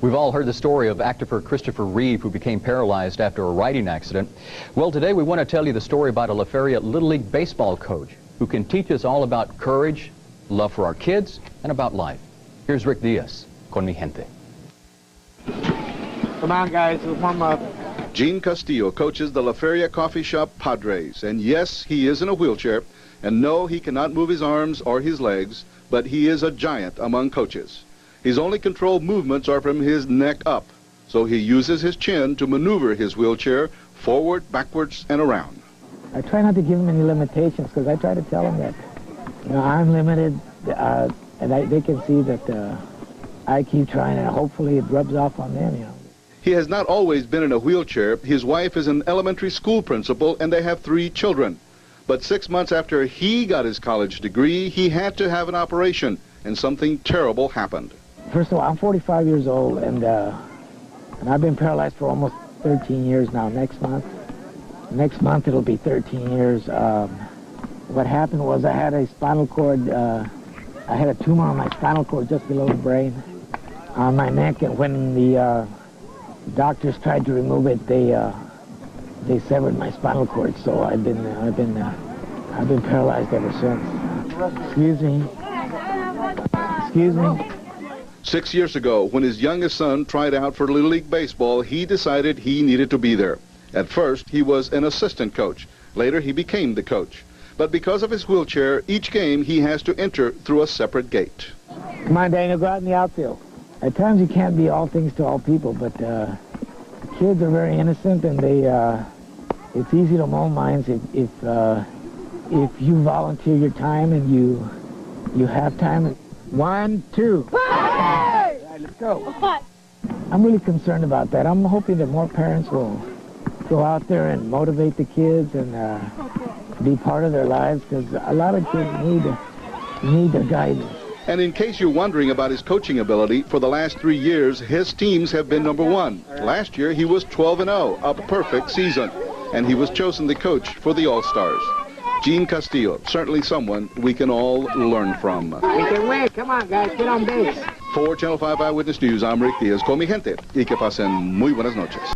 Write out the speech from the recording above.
We've all heard the story of actor Christopher Reeve, who became paralyzed after a riding accident. Well, today we want to tell you the story about a La Feria Little League baseball coach who can teach us all about courage, love for our kids, and about life. Here's Rick Diaz, con mi gente. Come on, guys, warm up. Gene Castillo coaches the La Feria coffee shop Padres, and yes, he is in a wheelchair, and no, he cannot move his arms or his legs, but he is a giant among coaches. His only controlled movements are from his neck up, so he uses his chin to maneuver his wheelchair forward, backwards, and around. I try not to give him any limitations because I try to tell him that, I'm limited, and they can see that I keep trying, and hopefully it rubs off on them, He has not always been in a wheelchair. His wife is an elementary school principal, and they have 3 children. But 6 months after he got his college degree, he had to have an operation, and something terrible happened. First of all, I'm 45 years old, and I've been paralyzed for almost 13 years now. Next month it'll be 13 years. What happened was I had a spinal cord, I had a tumor on my spinal cord just below the brain on my neck, and when the doctors tried to remove it, they severed my spinal cord, so I've been paralyzed ever since. Excuse me. 6 years ago, when his youngest son tried out for Little League Baseball, he decided he needed to be there. At first, he was an assistant coach. Later, he became the coach. But because of his wheelchair, each game he has to enter through a separate gate. Come on, Daniel, go out in the outfield. At times you can't be all things to all people, but kids are very innocent, and it's easy to mold minds if you volunteer your time and you have time. 1, 2. All right, let's go. I'm really concerned about that. I'm hoping that more parents will go out there and motivate the kids and be part of their lives, because a lot of kids need their guidance. And in case you're wondering about his coaching ability, for the last 3 years, his teams have been #1. Last year, he was 12-0, a perfect season, and he was chosen the coach for the All-Stars. Gene Castillo, certainly someone we can all learn from. We can win. Come on, guys, get on base. For Channel 5 Eyewitness News, I'm Rick Diaz, con mi gente, y que pasen muy buenas noches.